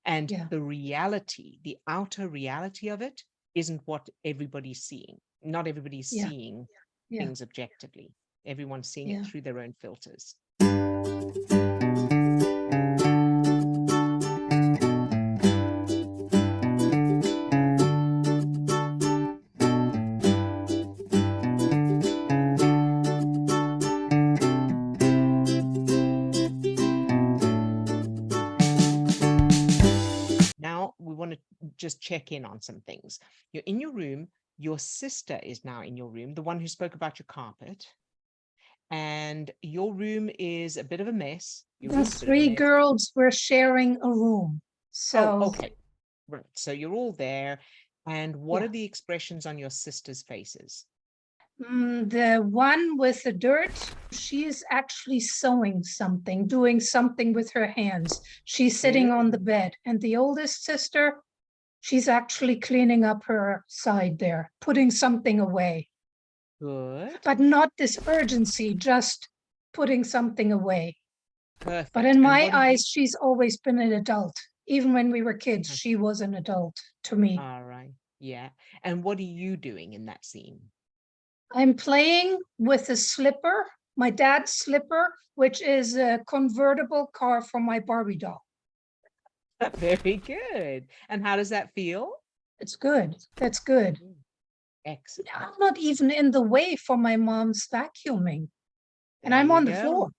And Yeah. the reality, the outer reality of it isn't what everybody's seeing. Not everybody's Yeah. seeing Yeah. things objectively. Everyone's seeing it Yeah. through their own filters. Now we want to just check in on some things. You're in your room. Your sister is now in your room, the one who spoke about your carpet. And your room is a bit of a mess. Your The room's a bit of a three mess. girls were sharing a room. Oh, So, okay. Right. So you're all there. And what yeah. are the expressions on your sister's faces? The one with the dirt, she is actually sewing something, doing something with her hands. She's sitting on the Good. bed. And the oldest sister, she's actually cleaning up her side there, putting something away. Good. But not this urgency, just putting something away. But Perfect. in And my what are you? eyes, she's always been an adult. Even when we were kids, Mhm. she was an adult to me. All right. Yeah. And what are you doing in that scene? I'm playing with a slipper, my dad's slipper, which is a convertible car for my Barbie doll. Very good. And how does that feel? It's good. That's good. Mm, excellent. I'm not even in the way for my mom's vacuuming, and There I'm you on the go. floor.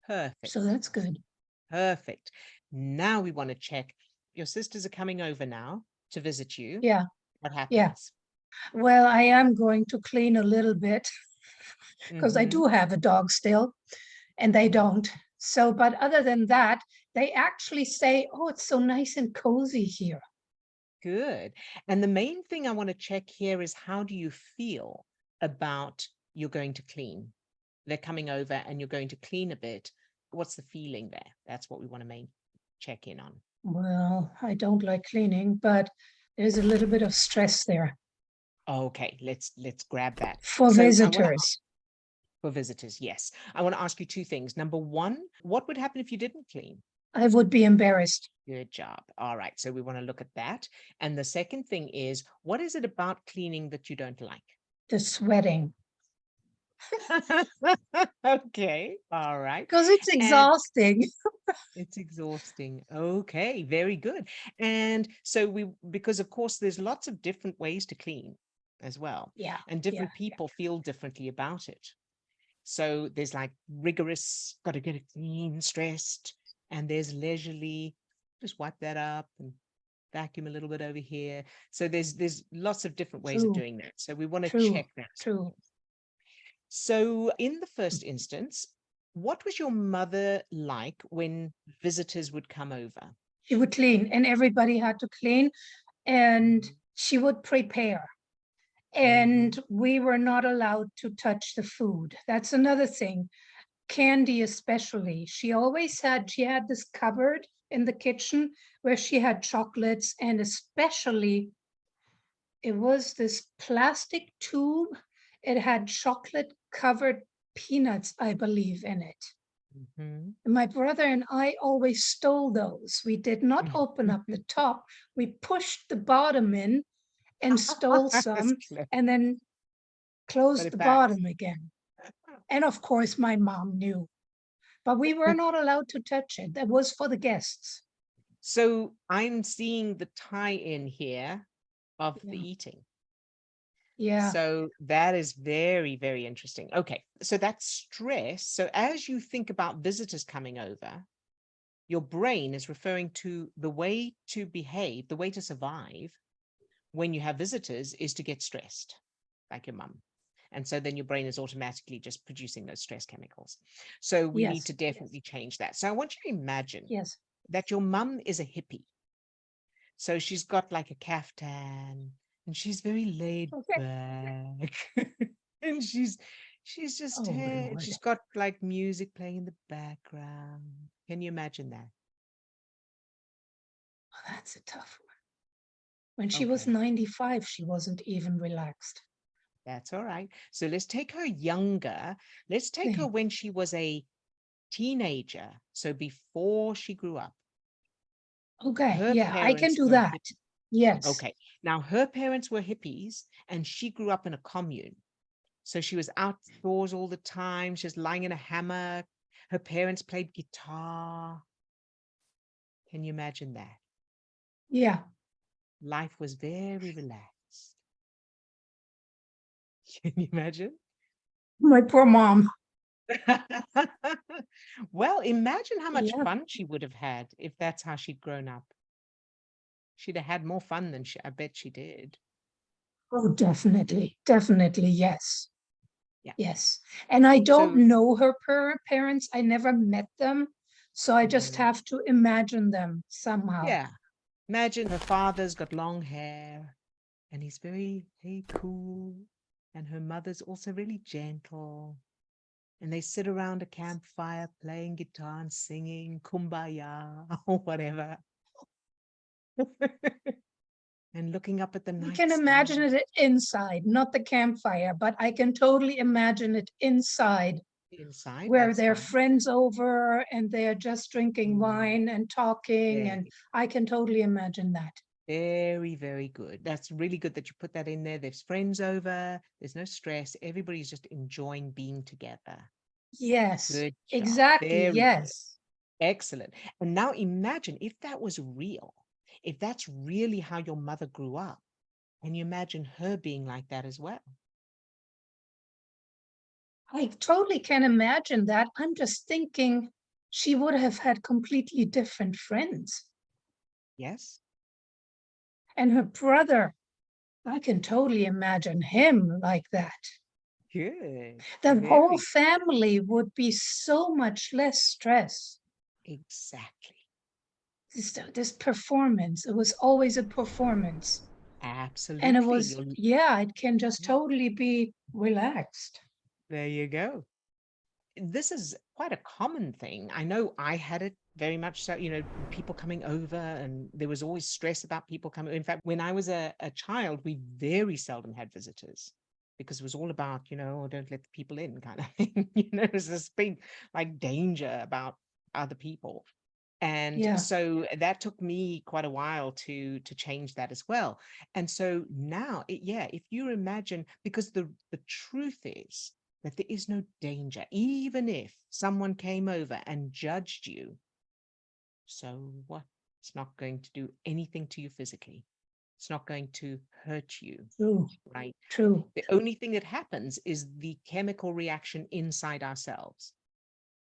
So Perfect. that's good. Perfect. Now we want to check. Your sisters are coming over now to visit you. Yeah. What Yeah. happens? Well, I am going to clean a little bit because I Mm-hmm. do have a dog still and they don't. So, but other than that, they actually say, oh, it's so nice and cozy here. Good. And the main thing I want to check here is how do you feel about you're going to clean? They're coming over and you're going to clean a bit. What's the feeling there? That's what we want to main check in on. Well, I don't like cleaning, but there's a little bit of stress there Okay, let's grab that. for So I want to visitors. for visitors, yes. I want to ask you two things. Number one, what would happen if you didn't clean? I would be embarrassed. Good job. All right. So we want to look at that. And the second thing is, what is it about cleaning that you don't like? The sweating Okay. All right. because it's And exhausting. it's exhausting. Okay. Very good. And so because of course, there's lots of different ways to clean as well. Yeah, And yeah, different people feel differently about it. So there's like rigorous, got to get it clean, stressed, and there's leisurely, just wipe that up and vacuum a little bit over here. So there's lots of different ways of true, doing that. So we want to true, check that. true. So in the first instance, what was your mother like when visitors would come over? She would clean, and everybody had to clean, and Mhm, she would prepare. mhm. And we were not allowed to touch the food. That's another thing. Candy, especially. She had this cupboard in the kitchen where she had chocolates, and especially it was this plastic tube. It had chocolate covered peanuts, I believe, in it. Mhm. My brother and I always stole those. We did not open up the top. We pushed the bottom in and stole That's some clever. and then Put closed it the back. bottom again. And of course, my mom knew, but we were not allowed to touch it. That was for the guests. So I'm seeing the tie-in here of the Yeah. eating. Yeah. So that is very, very interesting. Okay, so that's stress. So as you think about visitors coming over, your brain is referring to the way to behave, the way to survive when you have visitors is to get stressed, like your mum. And so then your brain is automatically just producing those stress chemicals. So we need Yes. to definitely change that. So I want you to imagine Yes. that your mum is a hippie. So she's got like a caftan and she's very laid Okay. back. And she's just Oh, here. Lord. She's got like music playing in the background. Can you imagine that? Oh, that's a tough one. When she was Okay, 95, she wasn't even relaxed. that's all right. So let's take her younger. Let's take her Thing. when she was a teenager. So before she grew up. Okay, Her yeah, I can parents do were that. Yes. okay. Now her parents were hippies and she grew up in a commune. So she was outdoors all the time. She was lying in a hammock. Her parents played guitar. Can you imagine that? Yeah. Life was very relaxed. Can you imagine? My poor mom. Well, imagine how much Yeah. fun she would have had if that's how she'd grown up. She'd have had more fun than I bet she did. Oh, definitely. Definitely. Yes. Yeah. Yes. And I don't So, know her parents. I never met them. So I just mm, have to imagine them somehow. yeah, imagine her father's got long hair and he's very cool. And her mother's also really gentle. And they sit around a campfire playing guitar and singing Kumbaya or whatever. And looking up at the I night can sky. imagine it inside, not the campfire, but I can totally imagine it inside Inside, where that's there are fine. friends over and they're just drinking Mm, wine and talking. there And you I can totally imagine that. very good. That's really good that you put that in there. There's friends over, there's no stress. Everybody's just enjoying being together. Yes, Good job. exactly. Very good. Yes. Excellent. And now imagine if that was real, if that's really how your mother grew up, and you imagine her being like that as well. I totally can imagine that. I'm just thinking she would have had completely different friends. Yes? And her brother, I can totally imagine him like that. Good. The whole Very family would be so much less stress. exactly. This performance, it was always a performance. And it Absolutely. was, yeah, it can just totally be relaxed. There you go. This is quite a common thing. I know I had it very much so, people coming over, and there was always stress about people coming. In fact, when I was a child, we very seldom had visitors because it was all about, "Oh, don't let the people in," kind of thing. It was this big like danger about other people. And Yeah. so that took me quite a while to change that as well. And so now, yeah, if you imagine, because the truth is that there is no danger, even if someone came over and judged you. So what? It's not going to do anything to you physically. It's not going to hurt you, True. right? True. The only thing that happens is the chemical reaction inside ourselves,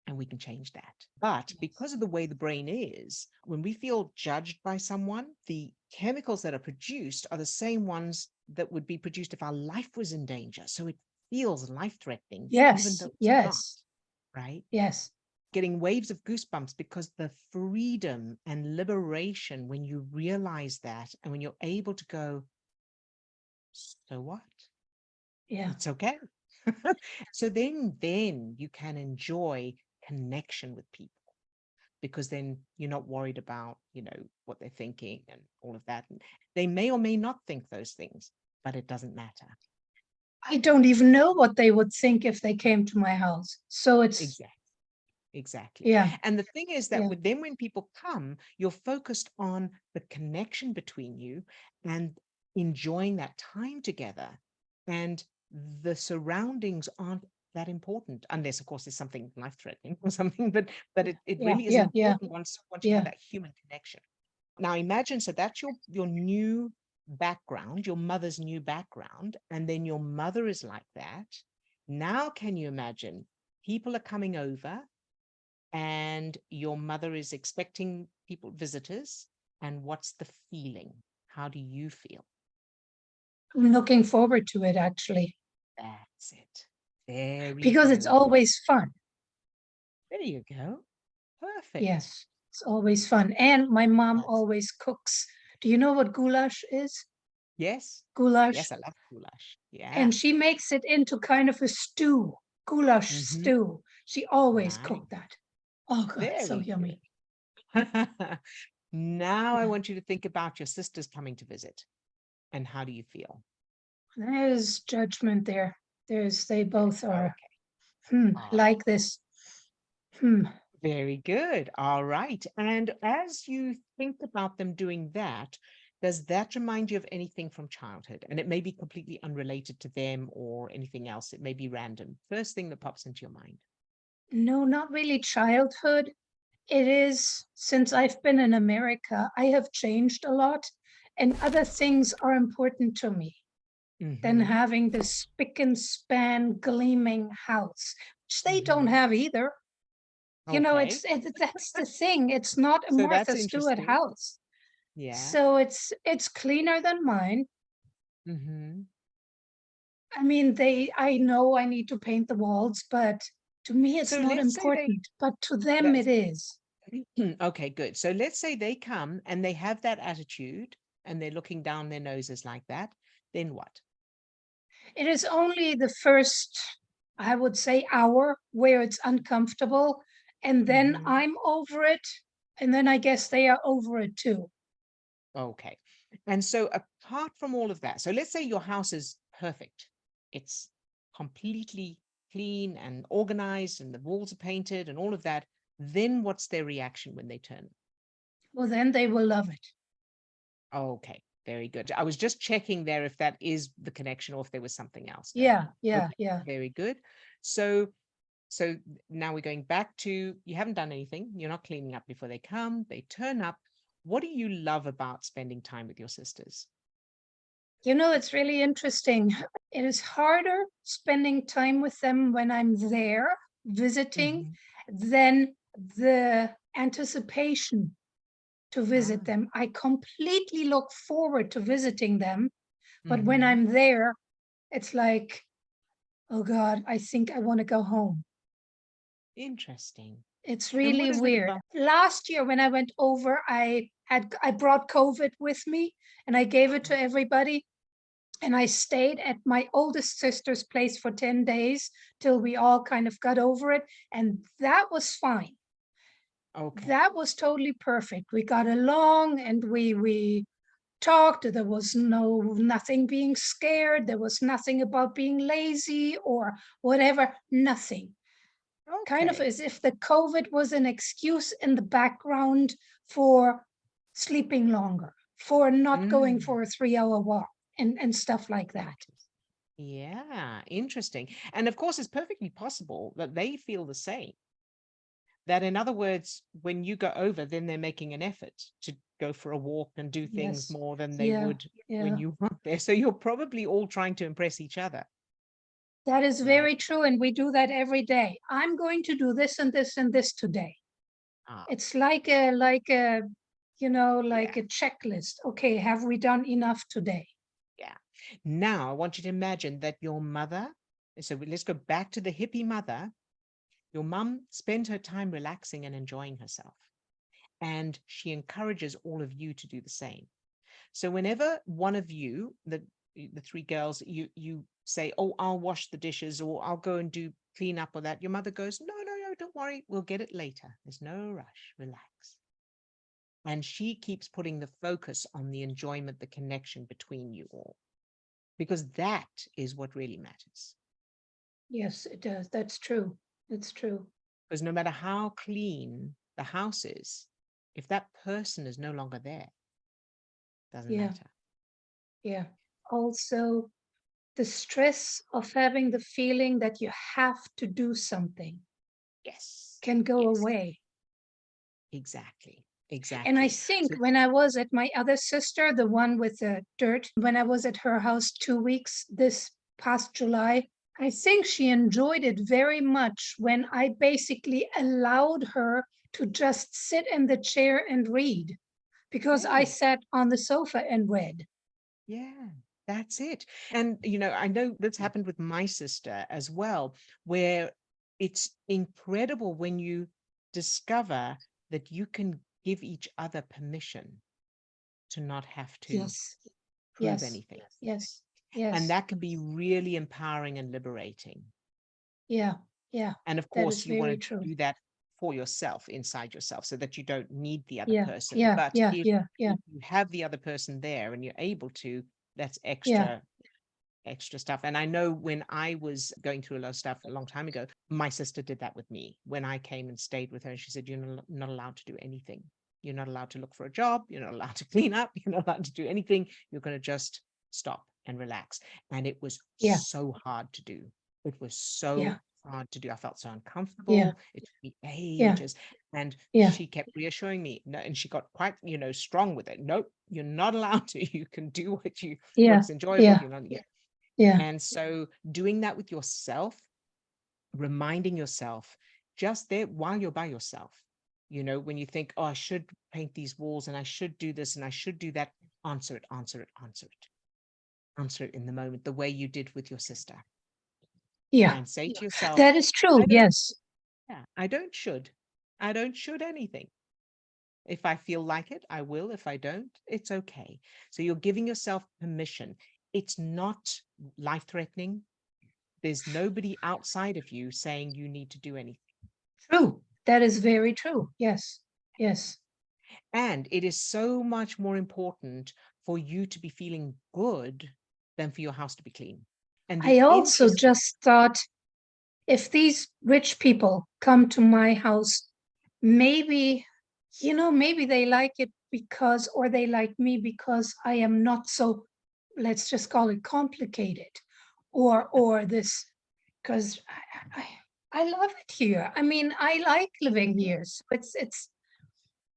and we can change that. But because of the way the brain is, when we feel judged by someone, the chemicals that are produced are the same ones that would be produced if our life was in danger. So it feels life-threatening, even Yes. though it's not, Yes. right? Yes. Getting waves of goosebumps because the freedom and liberation when you realize that, and when you're able to go, so what? Yeah. It's okay. So then you can enjoy connection with people, because then you're not worried about, what they're thinking and all of that. And they may or may not think those things, but it doesn't matter. I don't even know what they would think if they came to my house. So it's, Exactly. Exactly. yeah. And the thing is that Yeah. when people come, you're focused on the connection between you and enjoying that time together. And the surroundings aren't that important, unless of course there's something life-threatening or something, but it Yeah. really is Yeah. Yeah. important once you have Yeah. that human connection. Now imagine, so that's your new background, your mother's new background, and then your mother is like that. Now can you imagine people are coming over and your mother is expecting people, visitors, and what's the feeling? How do you feel? I'm looking forward to it actually, That's it. Very, because it's very good. always fun. There you go. Perfect. Yes. It's always fun. And my mom That's always cooks. Do you know what goulash is? yes. Goulash. Yes, I love goulash. Yeah. And she makes it into kind of a stew, goulash Mm-hmm. stew. She always Nice. cooked that. Oh God, so Very yummy. good. Now I Yeah. want you to think about your sisters coming to visit, and how do you feel? There's judgment there. They both are Okay. All like this. Hmm. Very good. All right. And as you think about them doing that, does that remind you of anything from childhood? And it may be completely unrelated to them or anything else. It may be random. First thing that pops into your mind. No, not really childhood. It is since I've been in America, I have changed a lot, and other things are important to me than Mm-hmm. having this spick and span gleaming house, which they don't Mm-hmm. have either. You know, Okay. that's the thing. It's not a So Martha that's Stewart interesting. house. Yeah. So it's cleaner than mine. Mm-hmm. I mean, I know I need to paint the walls, but to me it's So not let's say they important, but to them that's it is. okay, good. So let's say they come and they have that attitude and they're looking down their noses like that. Then what? It is only the first, I would say, hour where it's uncomfortable, and then Mm-hmm. I'm over it, and then I guess they are over it too. Okay. And so apart from all of that, so let's say your house is perfect. It's completely clean and organized and the walls are painted and all of that. Then what's their reaction when they turn? Well, then they will love it. Okay, very good. I was just checking there if that is the connection or if there was something else going Yeah, on. yeah, Okay, yeah. very good. So so now we're going back to you haven't done anything. You're not cleaning up before they come. They turn up. What do you love about spending time with your sisters? You know, it's really interesting. It is harder spending time with them when I'm there visiting Hmm. than the anticipation to visit Ah, them. I completely look forward to visiting them, but when hmm. I'm there, it's like, oh God, I think I want to go home. Interesting. It's And what really is it weird. about? Last year when I went over, I brought COVID with me and I gave it to everybody. And I stayed at my oldest sister's place for 10 days till we all kind of got over it. And that was fine. Okay. That was totally perfect. We got along and we talked. There was nothing being scared. There was nothing about being lazy or whatever. Nothing. Kind of Okay. as if the COVID was an excuse in the background for sleeping longer, for not going Mm, for a 3 hour walk and stuff like that. interesting. Yeah, interesting. And of course, it's perfectly possible that they feel the same. That, in other words, when you go over, then they're making an effort to go for a walk and do things Yes. more than they Yeah. would when Yeah. you weren't there. So you're probably all trying to impress each other, That is right? very true. And we do that every day. I'm going to do this and this and this today. Ah, It's like a, yeah, like a checklist. Okay, have we done enough today? yeah. Now I want you to imagine that your mother, so let's go back to the hippie mother. Your mum spent her time relaxing and enjoying herself, and she encourages all of you to do the same. So whenever one of you, the three girls, you say, "Oh, I'll wash the dishes," or "I'll go and do clean up," or that, your mother goes, "No, no, no, don't worry, we'll get it later. There's no rush. Relax." And she keeps putting the focus on the enjoyment, the connection between you all, because that is what really matters. Yes, it does. That's true. It's true. Because no matter how clean the house is, if that person is no longer there, doesn't Yeah. matter. Yeah. Also, the stress of having the feeling that you have to do something Yes, can go yes, away. exactly, And I exactly. think So, when I was at my other sister, the one with the dirt, when I was at her house 2 weeks this past July, I think she enjoyed it very much when I basically allowed her to just sit in the chair and read because I hey, sat on the sofa and read. yeah, that's it. And, I know that's happened with my sister as well, where it's incredible when you discover that you can give each other permission to not have to Yes, prove yes, anything. yes, And yes. that can be really empowering and liberating. Yeah, yeah, And of that is course, you very want true. to do that for yourself, inside yourself, so that you don't need the other Yeah, person. yeah, But yeah, if yeah, yeah, if you have the other person there and you're able to, that's yeah. extra stuff. And I know when I was going through a lot of stuff a long time ago, my sister did that with me when I came and stayed with her. And she said, "You're not allowed to do anything." You're not allowed to look for a job. You're not allowed to clean up. You're not allowed to do anything. You're going to just stop and relax. And it was Yeah. so hard to do. It was so Yeah. hard to do. I felt so Yeah. uncomfortable. It took me Yeah. ages. And Yeah. she kept reassuring me. No, and she got quite, strong with it. Nope, you're not allowed to. You can do Yeah. what's enjoyable. Yeah. You're not. Yeah. Yeah. And so doing that with yourself, reminding yourself just there while you're by yourself, when you think, oh, I should paint these walls and I should do this and I should do that, answer it, answer it, answer it. Answer it in the moment, the way you did with your sister. Yeah. And say to yourself, That is true. I don't, Yes. yeah, I don't should anything. If I feel like it, I will. If I don't, it's okay. So you're giving yourself permission. It's not life-threatening. There's nobody outside of you saying you need to do anything. True. That is very true. Yes. Yes. And it is so much more important for you to be feeling good than for your house to be clean. And I the also interest, just thought, if these rich people come to my house, maybe, maybe they like it because, or they like me because I am not so, let's just call it complicated, or this, because I love it here. I mean, I like living here. So it's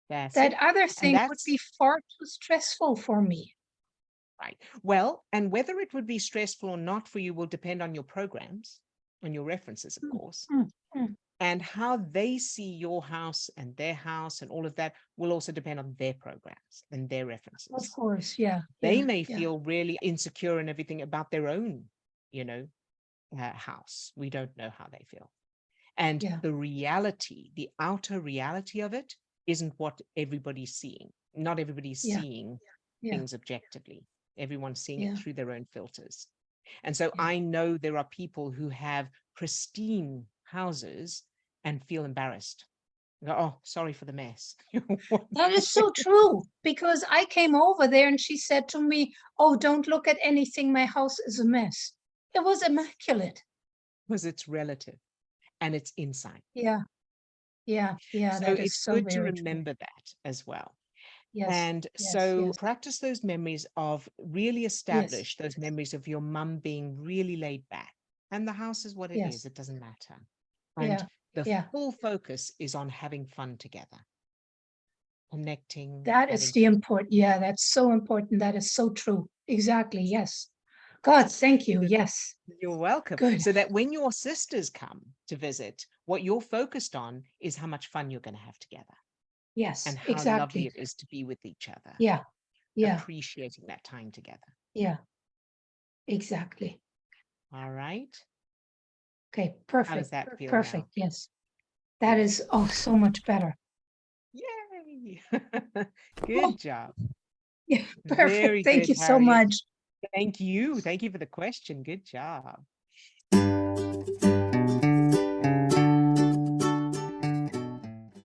that's that it. other And thing would be far too stressful for me. right. Well, and whether it would be stressful or not for you will depend on your programs, on your references, of Mm, course, mm, mm. and how they see your house and their house and all of that will also depend on their programs and their Of references. course, yeah, They yeah, may yeah, feel really insecure and everything about their own, house. We don't know how they feel. And yeah, the reality, the outer reality of it isn't what everybody's seeing. Not everybody's yeah, seeing yeah, things objectively. Everyone's seeing it yeah, through their own filters. And so yeah. I know there are people who have pristine houses and feel embarrassed. Go, oh, sorry for the mess. That is so true, because I came over there and she said to me, "Oh, don't look at anything. My house is a mess." It was immaculate. Because it's relative and it's inside. Yeah, yeah, yeah. So That is it's so good to very true. remember that as well. Yes, And yes, so yes, practice those memories of really yes, establish those memories of your mum being really laid back. And the house is what it is, yes, it doesn't matter. And yeah, the yeah. full focus is on having fun together, connecting, That is having the fun. important. Yeah, that's so important. That is so true. Exactly. Yes. God, thank you. Yes. You're welcome. Good. So that when your sisters come to visit, what you're focused on is how much fun you're going to have together Yes, and how lovely exactly. it is to be with each other, Yeah, yeah, appreciating that time together. yeah, exactly. All right. Okay, How does perfect. that feel now? Perfect. Yes. That Good. is, oh, so much better. Yay. Oh, Good job. yeah, perfect. Very Thank good, you so Harriet. much. Thank you. Thank you for the question. Good job.